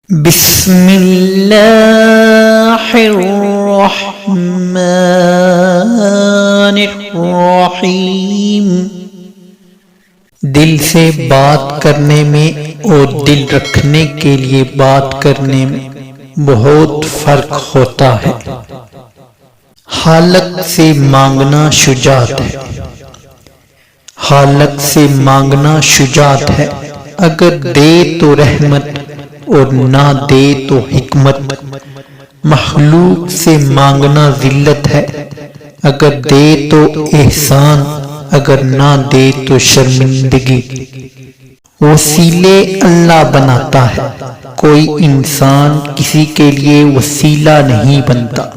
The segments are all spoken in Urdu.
بسم اللہ الرحمن الرحیم۔ دل سے بات کرنے میں اور دل رکھنے کے لیے بات کرنے میں بہت فرق ہوتا ہے۔ حالت سے مانگنا شجاعت ہے، حالت سے مانگنا شجاعت ہے۔ اگر دے تو رحمت اور نہ دے تو حکمت۔ مخلوق سے مانگنا ذلت ہے، اگر دے تو احسان، اگر نہ دے تو شرمندگی۔ وسیلے اللہ بناتا ہے، کوئی انسان کسی کے لیے وسیلہ نہیں بنتا۔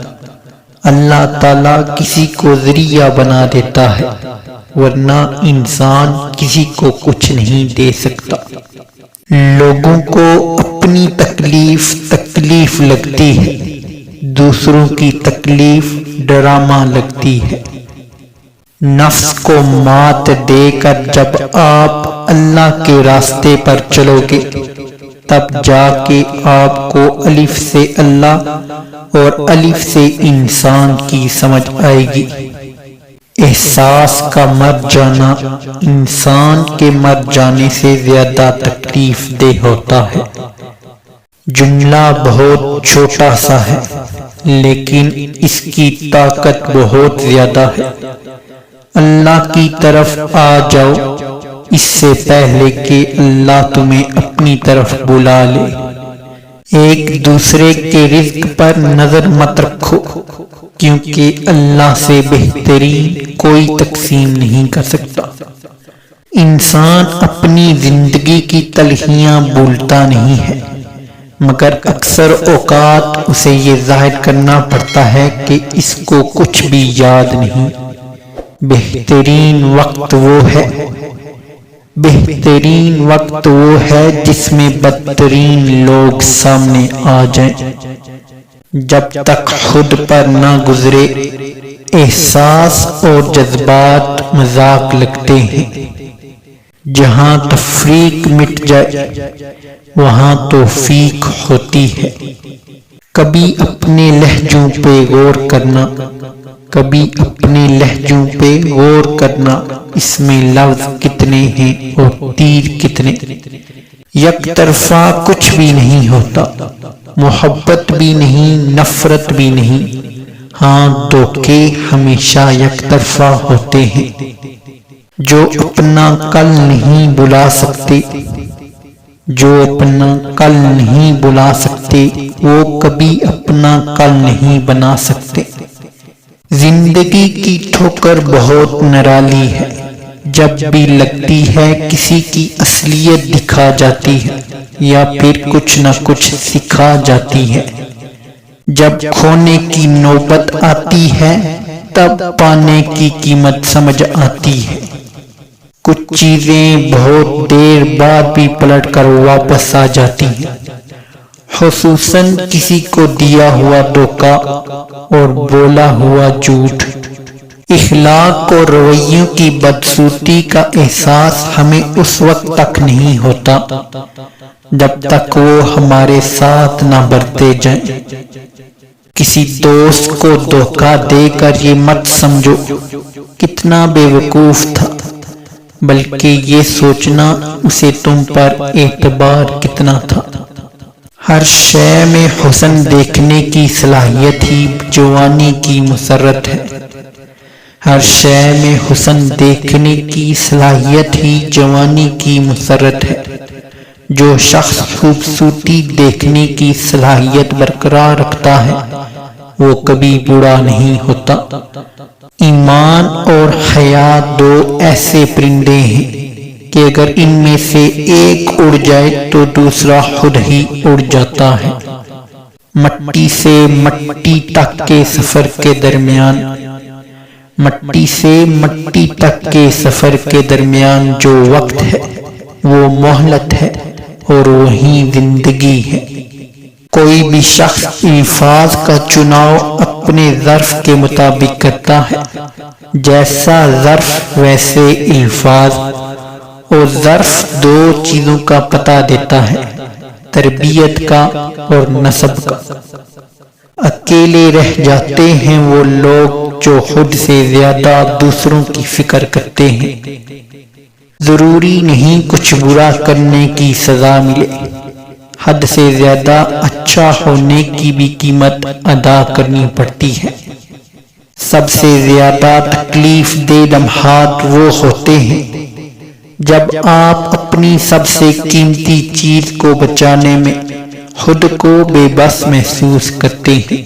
اللہ تعالیٰ کسی کو ذریعہ بنا دیتا ہے، ورنہ انسان کسی کو کچھ نہیں دے سکتا۔ لوگوں کو اپنی تکلیف لگتی ہے، دوسروں کی تکلیف ڈرامہ لگتی ہے۔ نفس کو مات دے کر جب آپ اللہ کے راستے پر چلو گے، تب جا کے آپ کو الف سے اللہ اور الف سے انسان کی سمجھ آئے گی۔ احساس کا مر جانا انسان کے مر جانے سے زیادہ تکلیف دہ ہوتا ہے۔ جملہ بہت چھوٹا سا ہے، لیکن اس کی طاقت بہت زیادہ ہے۔ اللہ کی طرف آ جاؤ اس سے پہلے کہ اللہ تمہیں اپنی طرف بلا لے۔ ایک دوسرے کے رزق پر نظر مت رکھو، کیونکہ اللہ سے بہترین کوئی تقسیم نہیں کر سکتا۔ انسان اپنی زندگی کی تلخیاں بھولتا نہیں ہے، مگر اکثر اوقات اسے یہ ظاہر کرنا پڑتا ہے کہ اس کو کچھ بھی یاد نہیں۔ بہترین وقت وہ ہے جس میں بدترین لوگ سامنے آ جائیں۔ جب تک خود پر نہ گزرے، احساس اور جذبات مذاق لگتے ہیں۔ جہاں تفریق مٹ جائے وہاں توفیق ہوتی ہے۔ کبھی اپنے لہجوں پہ غور کرنا، کبھی اپنے لہجوں پہ غور کرنا، اس میں لفظ کتنے ہیں اور تیر کتنے۔ یک طرفہ کچھ بھی نہیں ہوتا، محبت بھی نہیں، نفرت بھی نہیں۔ ہاں، دھوکے ہمیشہ یک طرفہ ہوتے ہیں۔ جو اپنا کل نہیں بلا سکتے، جو اپنا کل نہیں بلا سکتے، وہ کبھی اپنا کل نہیں بنا سکتے۔ زندگی کی ٹھوکر بہت نرالی ہے، جب بھی لگتی ہے کسی کی اصلیت دکھا جاتی ہے یا پھر کچھ نہ کچھ سکھا جاتی ہے۔ جب کھونے کی نوبت آتی ہے تب پانے کی قیمت سمجھ آتی ہے۔ کچھ چیزیں بہت دیر بعد بھی پلٹ کر واپس آ جاتی ہیں، خصوصاً کسی کو دیا ہوا دھوکہ اور بولا ہوا جھوٹ۔ اخلاق اور رویوں کی بدصورتی کا احساس ہمیں اس وقت تک نہیں ہوتا جب تک وہ ہمارے ساتھ نہ برتے جائیں۔ کسی دوست کو دھوکہ دے کر یہ مت سمجھو کتنا بے وقوف تھا، بلکہ یہ سوچنا اسے تم پر اعتبار کتنا تھا۔ ہر شے میں حسن دیکھنے کی صلاحیت ہی جوانی کی مسرت ہے۔ ہر شے میں حسن دیکھنے کی صلاحیت ہی جوانی کی مسرت ہے۔ جو شخص خوبصورتی دیکھنے کی صلاحیت برقرار رکھتا ہے وہ کبھی بوڑھا نہیں ہوتا۔ ایمان اور حیا دو ایسے پرندے ہیں کہ اگر ان میں سے ایک اڑ جائے تو دوسرا خود ہی اڑ جاتا ہے۔ مٹی سے مٹی تک کے سفر کے درمیان، مٹی سے مٹی تک کے سفر کے درمیان جو وقت ہے وہ مہلت ہے اور وہی زندگی ہے۔ کوئی بھی شخص الفاظ کا چناؤ اپنے ظرف کے مطابق کرتا ہے۔ جیسا ظرف ویسے الفاظ، اور ظرف دو چیزوں کا پتہ دیتا ہے، تربیت کا اور نسب کا۔ اکیلے رہ جاتے ہیں وہ لوگ جو خود سے زیادہ دوسروں کی فکر کرتے ہیں۔ ضروری نہیں کچھ برا کرنے کی سزا ملے، حد سے زیادہ اچھا ہونے کی بھی قیمت ادا کرنی پڑتی ہے۔ سب سے زیادہ تکلیف دہ لمحات وہ ہوتے ہیں جب آپ اپنی سب سے قیمتی چیز کو بچانے میں خود کو بے بس محسوس کرتے ہیں۔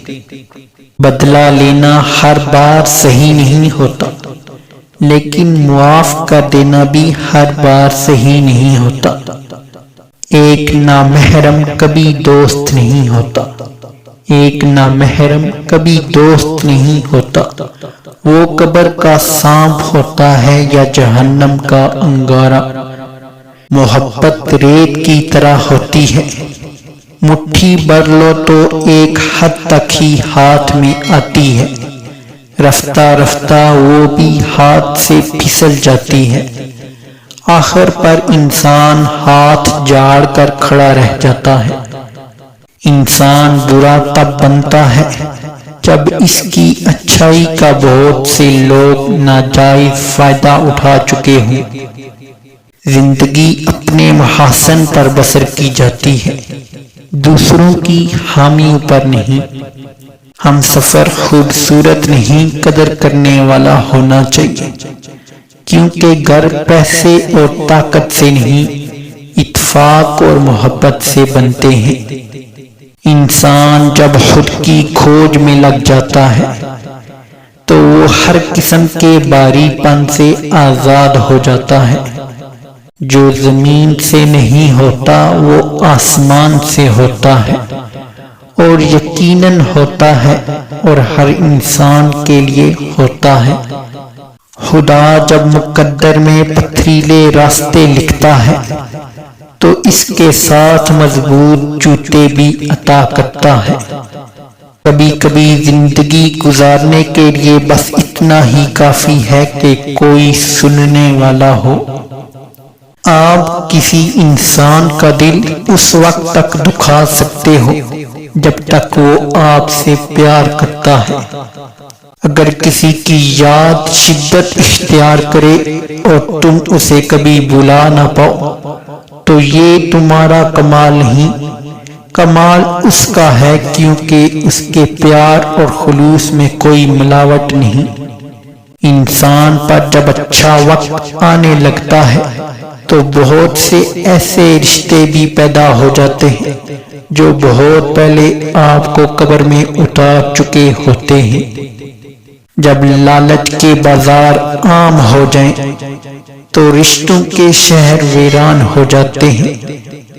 بدلہ لینا ہر بار صحیح نہیں ہوتا، لیکن معاف کر دینا بھی ہر بار صحیح نہیں ہوتا۔ ایک نامحرم کبھی دوست نہیں ہوتا، ایک نامحرم کبھی دوست نہیں ہوتا۔ وہ قبر کا سانپ ہوتا ہے یا جہنم کا انگارہ۔ محبت ریت کی طرح ہوتی ہے، مٹھی بھر لو تو ایک حد تک ہی ہاتھ میں آتی ہے، رفتہ رفتہ وہ بھی ہاتھ سے پھسل جاتی ہے۔ آخر پر انسان ہاتھ جھاڑ کر کھڑا رہ جاتا ہے۔ انسان برا تب بنتا ہے جب اس کی اچھائی کا بہت سے لوگ ناجائز فائدہ اٹھا چکے ہوں۔ زندگی اپنے محاسن پر بسر کی جاتی ہے، دوسروں کی حامیوں پر نہیں۔ ہم سفر خوبصورت نہیں، قدر کرنے والا ہونا چاہیے، کیونکہ گھر پیسے اور طاقت سے نہیں، اتفاق اور محبت سے بنتے ہیں۔ انسان جب خود کی کھوج میں لگ جاتا ہے تو وہ ہر قسم کے باری پن سے آزاد ہو جاتا ہے۔ جو زمین سے نہیں ہوتا وہ آسمان سے ہوتا ہے، اور یقیناً ہوتا ہے اور ہر انسان کے لیے ہوتا ہے۔ خدا جب مقدر میں پتھریلے راستے لکھتا ہے تو اس کے ساتھ مضبوط جوتے بھی عطا کرتا ہے۔ کبھی کبھی زندگی گزارنے کے لیے بس اتنا ہی کافی ہے کہ کوئی سننے والا ہو۔ آپ کسی انسان کا دل اس وقت تک دکھا سکتے ہو جب تک وہ آپ سے پیار کرتا ہے۔ اگر کسی کی یاد شدت اختیار کرے اور تم اسے کبھی بھلا نہ پاؤ تو یہ تمہارا کمال نہیں، کمال اس کا ہے، کیونکہ اس کے پیار اور خلوص میں کوئی ملاوٹ نہیں۔ انسان پر جب اچھا وقت آنے لگتا ہے تو بہت سے ایسے رشتے بھی پیدا ہو جاتے ہیں جو بہت پہلے آپ کو قبر میں اتار چکے ہوتے ہیں۔ جب لالچ کے بازار عام ہو جائیں تو رشتوں کے شہر ویران ہو جاتے ہیں،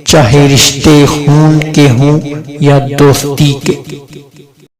چاہے رشتے خون کے ہوں یا دوستی کے۔